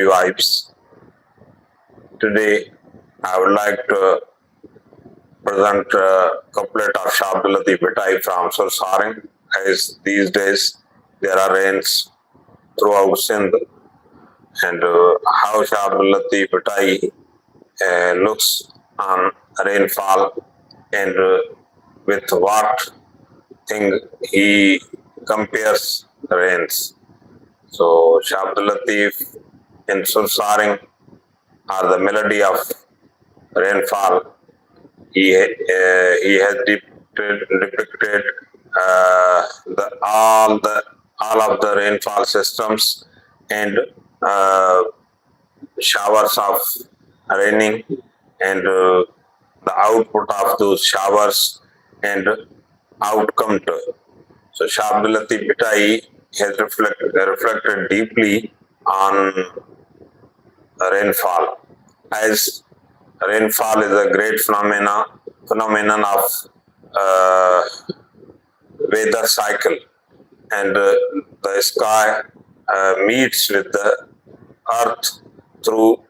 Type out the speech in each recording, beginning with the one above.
vibes. Today, I would like to present a couplet of Shabdalati Pitai from Sursaring, as these days there are rains throughout Sindh, and how Shabdalati Pitai looks on rainfall and with what thing he compares rains. So, Shabdul Latif in Sursaring are the melody of rainfall. He has depicted all of the rainfall systems and uh, showers of raining and the output of those showers and outcome to. So Shabdalati Pitai has reflected deeply on rainfall, as rainfall is a great phenomenon of uh, weather cycle, and the sky meets with the earth through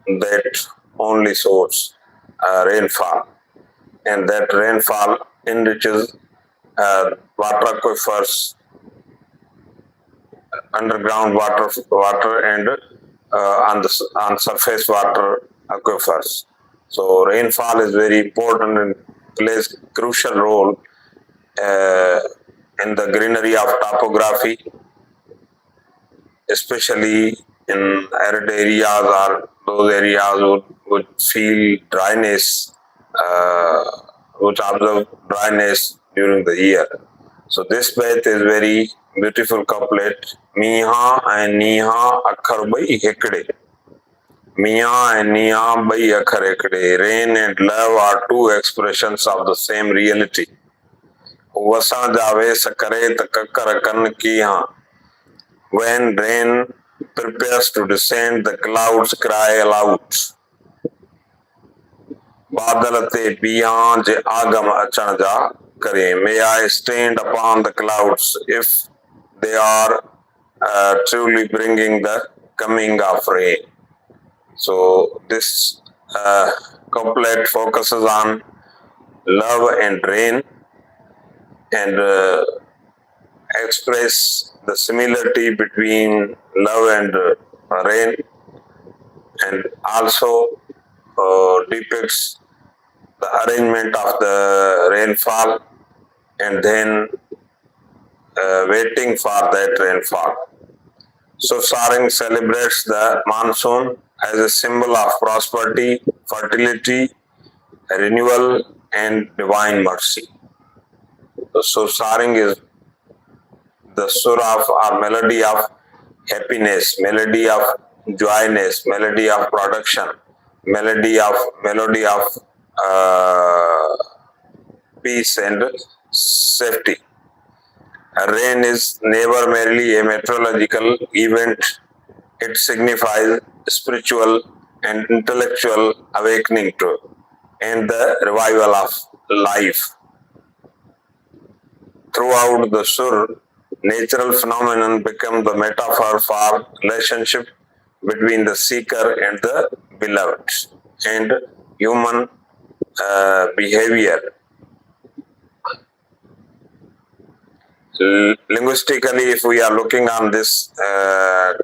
that only source, rainfall, and that rainfall enriches water aquifers, underground water and on surface water aquifers. So rainfall is very important and plays crucial role uh, in the greenery of topography, especially in arid areas or those areas would feel dryness, which observe dryness during the year. So this baith is very beautiful couplet. Miha and Niha akhar bai hekde. Miya and Niya bai akhar hekde. Rain and love are two expressions of the same reality. Vasa jave sakare takakkar kan kiha. When rain prepares to descend, the clouds cry aloud. Badalate beyond agam achanaja kare. May I stand upon the clouds if they are truly bringing the coming of rain. So this couplet focuses on love and rain and express the similarity between love and rain, and also depicts the arrangement of the rainfall and then waiting for that rainfall. So Saring celebrates the monsoon as a symbol of prosperity, fertility, renewal, and divine mercy. So Saring is the sur of or melody of happiness, melody of joyness, melody of production, melody of uh, peace and safety. Rain is never merely a meteorological event, it signifies spiritual and intellectual awakening to and the revival of life. Throughout the sur, natural phenomenon become the metaphor for relationship between the seeker and the beloved, and human behavior. Linguistically, if we are looking on this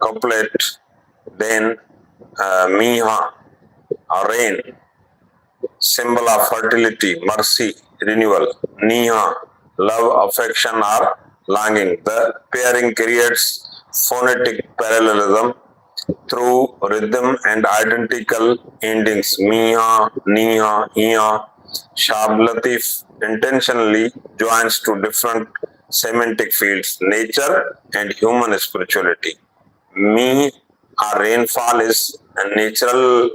couplet, then Miha, or rain, symbol of fertility, mercy, renewal. Niha, love, affection, or longing. The pairing creates phonetic parallelism through rhythm and identical endings. Miha, Niha, Hiya. Shab Latif intentionally joins two different semantic fields, nature and human spirituality. Me, or rainfall is a natural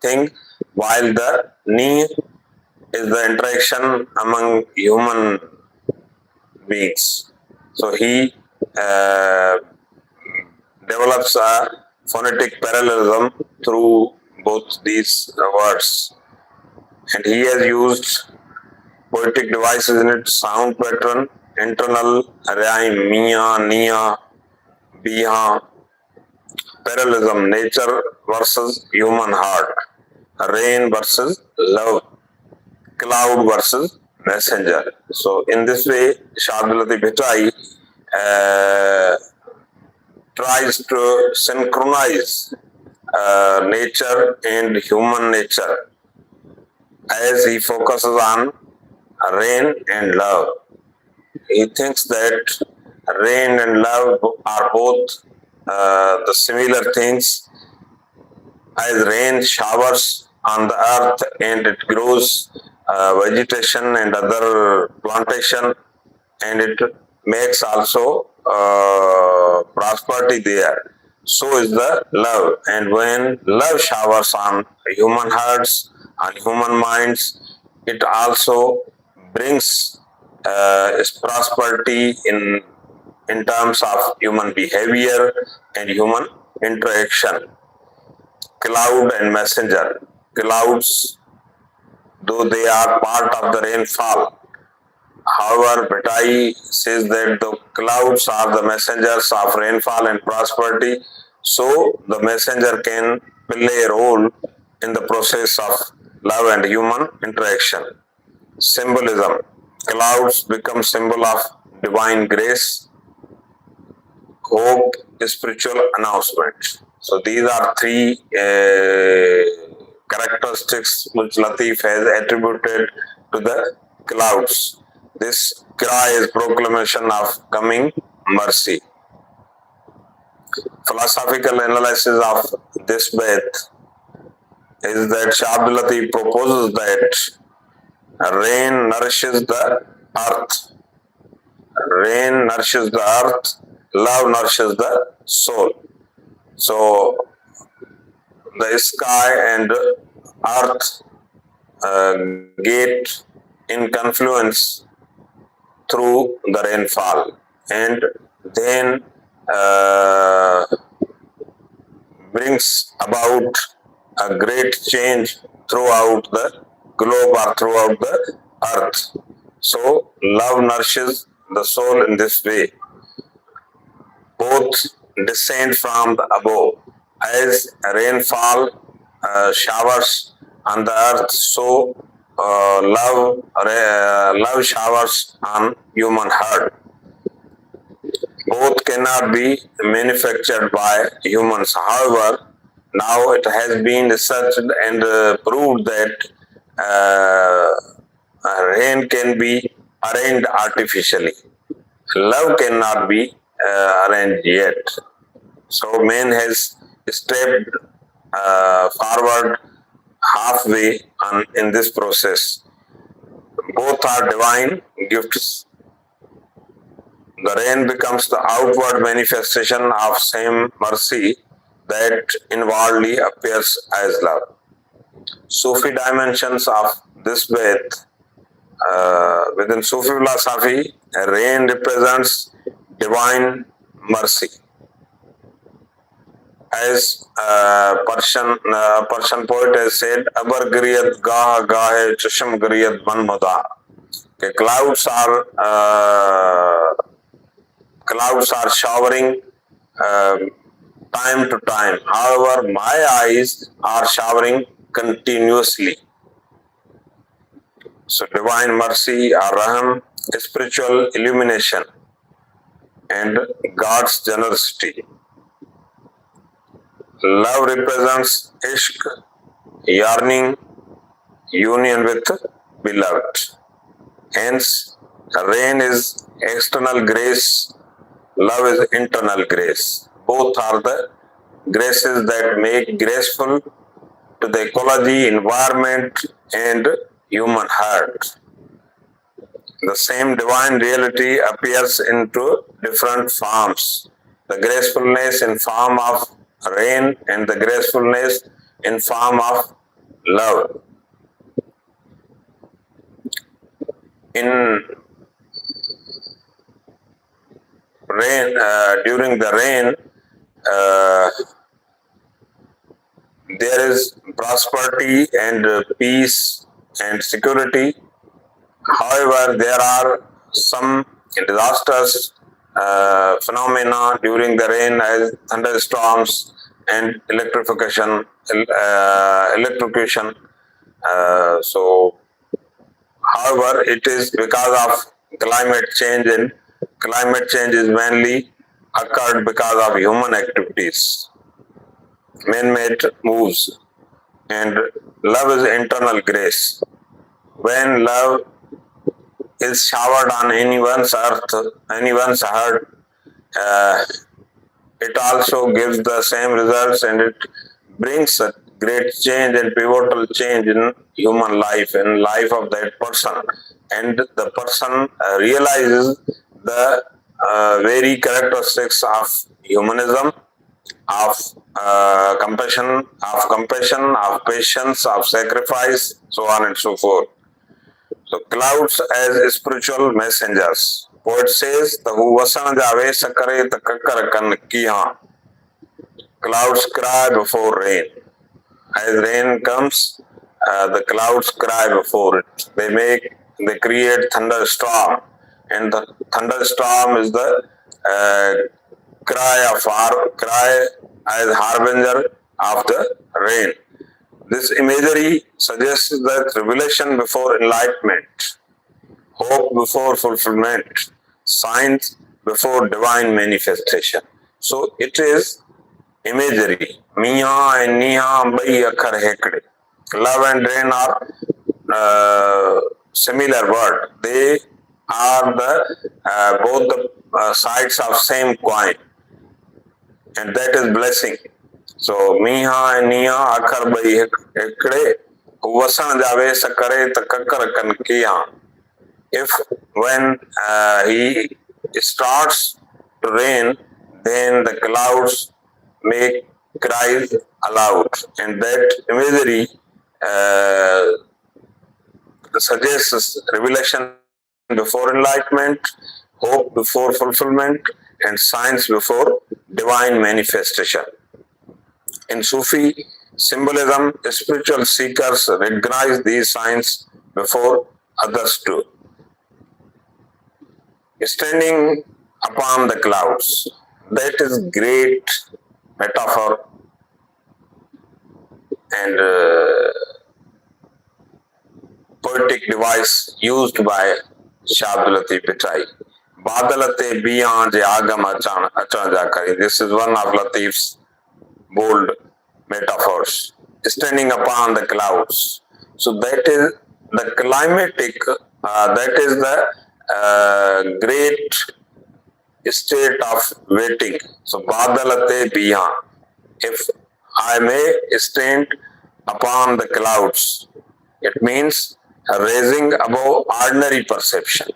thing, while the ni is the interaction among human beings. So he develops a phonetic parallelism through both these words, and he has used poetic devices in its sound pattern, internal rhyme, miya, niya, biha, parallelism, nature versus human heart, rain versus love, cloud versus messenger. So in this way, Shardulati Bhitai tries to synchronize nature and human nature as he focuses on rain and love. He thinks that rain and love are both the similar things, as rain showers on the earth and it grows vegetation and other plantation, and it makes also prosperity there. So is the love, and when love showers on human hearts, on human minds, it also brings prosperity in terms of human behavior and human interaction. Cloud and messenger. Clouds, though they are part of the rainfall, however, Bhatai says that the clouds are the messengers of rainfall and prosperity, so the messenger can play a role in the process of love and human interaction. Symbolism. Clouds become symbol of divine grace, hope, spiritual announcement. So these are three characteristics which Latif has attributed to the clouds. This cry is proclamation of coming mercy. Philosophical analysis of this bait is that Shah Abdul Latif proposes that rain nourishes the earth. Rain nourishes the earth, love nourishes the soul. So the sky and earth get in confluence through the rainfall, and then brings about a great change throughout the globe or throughout the earth. So love nourishes the soul in this way. Both descend from the above. As rainfall showers on the earth, so love showers on human heart. Both cannot be manufactured by humans. However, now it has been researched and proved that rain can be arranged artificially. Love cannot be arranged yet. So man has stepped forward halfway in this process. Both are divine gifts. The rain becomes the outward manifestation of same mercy that inwardly appears as love. Sufi dimensions of this bait. Within Sufi philosophy, rain represents divine mercy. As Persian poet has said, "Abar gariyat gah gahe chasham gariyat ban muda." Clouds are showering time to time. However, my eyes are showering continuously. So divine mercy or Raham, spiritual illumination, and God's generosity. Love represents ishq, yearning, union with beloved. Hence, rain is external grace, love is internal grace. Both are the graces that make graceful to the ecology, environment, and human heart. The same divine reality appears into different forms. The gracefulness in form of rain and the gracefulness in form of love. In rain, during the rain, there is prosperity and peace and security. However, there are some disastrous phenomena during the rain, as thunderstorms and electrocution. So, however, it is because of climate change, and climate change is mainly occurred because of human activities, man-made moves, and love is internal grace. When love is showered on anyone's heart, uh, it also gives the same results, and it brings a great change and pivotal change in human life and life of that person. And the person realizes the very characteristics of humanism, of compassion, of patience, of sacrifice, so on and so forth. So clouds as spiritual messengers. Poet says, the who vasan jave sakare takakar kan kiha. Clouds cry before rain. As rain comes, the clouds cry before it. They create thunderstorm, and the thunderstorm is the uh, cry as harbinger of the rain. This imagery suggests that revelation before enlightenment, hope before fulfillment, signs before divine manifestation. So it is imagery. Miya and Niha Bai Akhar Hekde. Love and rain are similar word. They are the both the sides of same coin, and that is blessing. So Miha and Niha Akhar Bai Hekde. Vasan Jave Sakare Takakar Kan Kiya. If when he starts to rain, then the clouds make cries aloud, and that imagery suggests revelation before enlightenment, hope before fulfillment, and science before divine manifestation. In Sufi symbolism, spiritual seekers recognize these signs before others do. Standing upon the clouds. That is great metaphor and poetic device used by Shah Abdul Latif Bhittai. Badalate biyan je agam achan jakari. This is one of Latif's bold metaphors. Standing upon the clouds. So that is the climatic, that is the great state of waiting. So badalate biyan. If I may stand upon the clouds, it means raising above ordinary perception.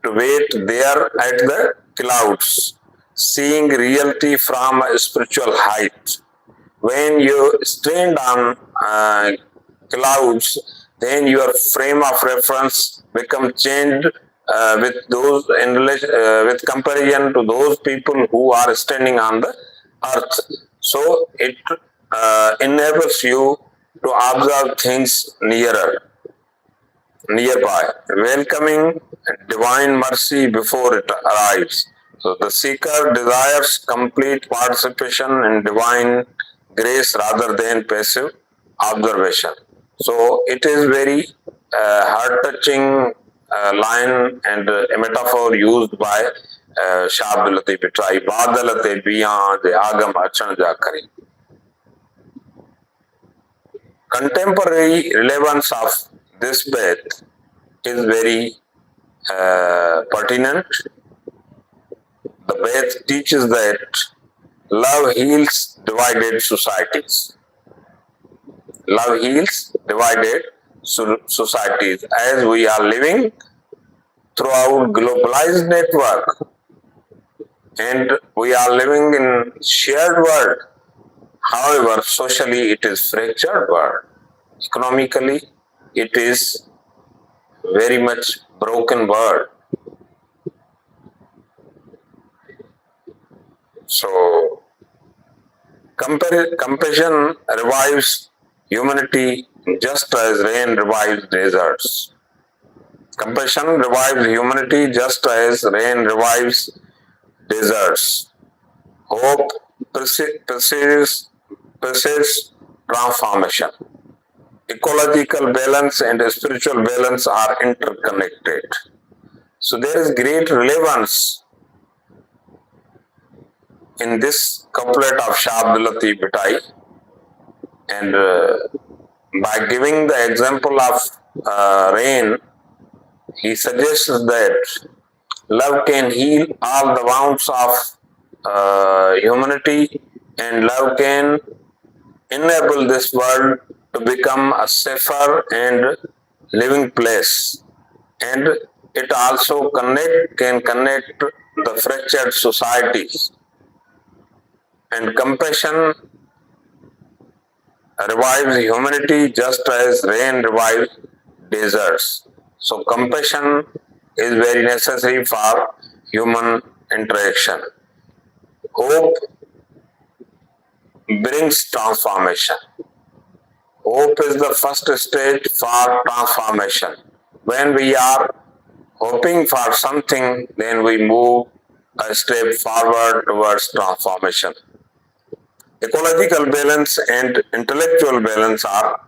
To wait there at the clouds, seeing reality from a spiritual height. When you stand on clouds, then your frame of reference become changed with those in relation, with comparison to those people who are standing on the earth. So it enables you to observe things nearby, welcoming divine mercy before it arrives. So the seeker desires complete participation in divine grace rather than passive observation. So it is very heart-touching line and a metaphor used by Shah Abdul Latif Bhittai. Badalate biyan je agam achan jakari. Contemporary relevance of this faith is very pertinent. The faith teaches that love heals divided societies. Love heals divided societies. As we are living throughout globalized network, and we are living in shared world. However, socially it is fractured world. Economically, it is very much broken world. So, compassion revives humanity just as rain revives deserts. Compassion revives humanity just as rain revives deserts. Hope persists transformation. Ecological balance and spiritual balance are interconnected. So there is great relevance in this couplet of Shah Abdul Latif Bhai, and by giving the example of rain, he suggests that love can heal all the wounds of humanity, and love can enable this world to become a safer and living place. And it also can connect the fractured societies. And compassion revives humanity just as rain revives deserts. So compassion is very necessary for human interaction. Hope brings transformation. Hope is the first stage for transformation. When we are hoping for something, then we move a step forward towards transformation. Ecological balance and intellectual balance are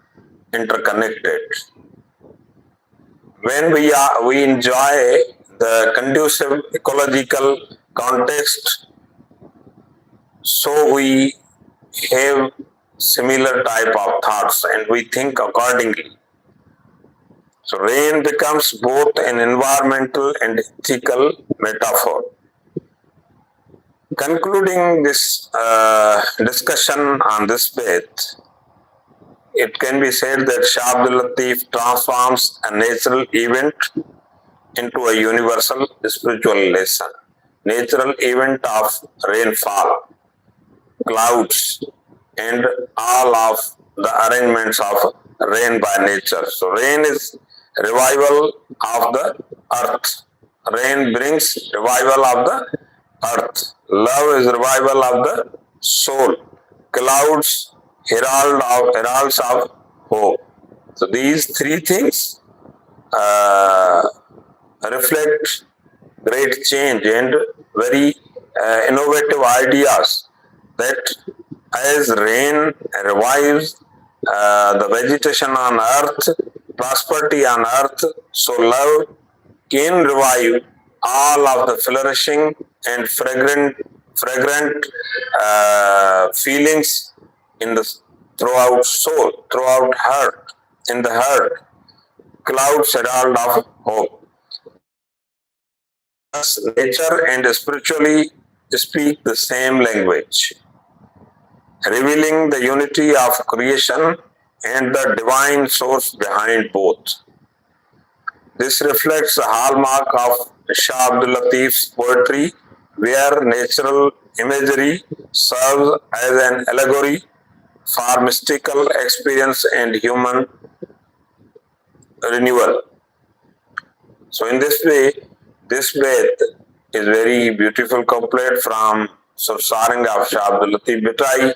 interconnected. When we enjoy the conducive ecological context, so we have similar type of thoughts and we think accordingly. So rain becomes both an environmental and ethical metaphor. Concluding this discussion on this path, it can be said that Shah Abdul Latif transforms a natural event into a universal spiritual lesson. Natural event of rainfall, clouds, and all of the arrangements of rain by nature. So rain is revival of the earth. Rain brings revival of the earth. Love is revival of the soul. Clouds, heralds of hope. So these three things reflect great change and very innovative ideas, that as rain revives the vegetation on earth, prosperity on earth, so love can revive all of the flourishing and fragrant feelings in the throughout soul, throughout heart, in the heart. Clouds herald of hope. Thus, nature and spiritually speak the same language, revealing the unity of creation and the divine source behind both. This reflects the hallmark of Shah Abdul Latif's poetry, where natural imagery serves as an allegory for mystical experience and human renewal. So, in this way, this bait is very beautiful couplet from Sursarang of Shah Abdul Latif Bhai.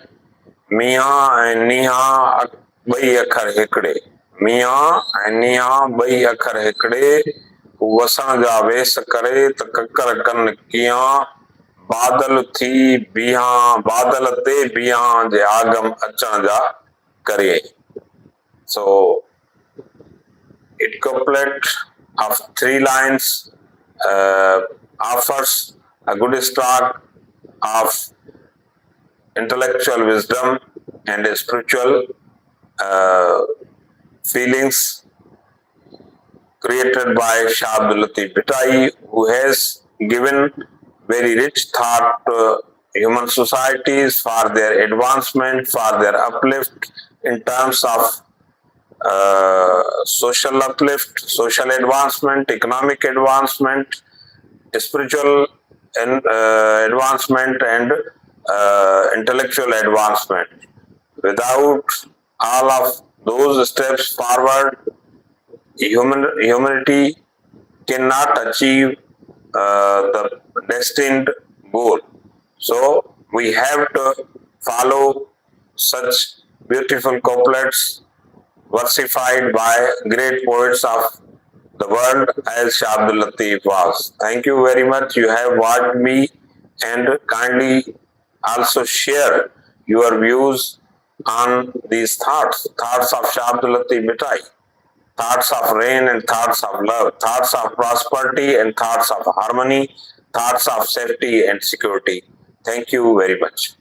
Miyan and Niha bai akhar hikde. Miyan and Niha bai akhar hikde. वसण जा वेस करे त ककर कन किया बादल थी बिहा बादल ते बिहा जे आगम अचण जा करे. So it couplet of 3 lines offers a good start of intellectual wisdom and spiritual feelings created by Shah Abdul Latif Bhai, who has given very rich thought to human societies for their advancement, for their uplift in terms of social uplift, social advancement, economic advancement, spiritual advancement, and intellectual advancement. Without all of those steps forward, humanity cannot achieve the destined goal. So we have to follow such beautiful couplets versified by great poets of the world as Shah Abdul Latif was. Thank you very much. You have watched me and kindly also share your views on these thoughts of Shabdulati Mitai, thoughts of rain and thoughts of love, thoughts of prosperity and thoughts of harmony, thoughts of safety and security. Thank you very much.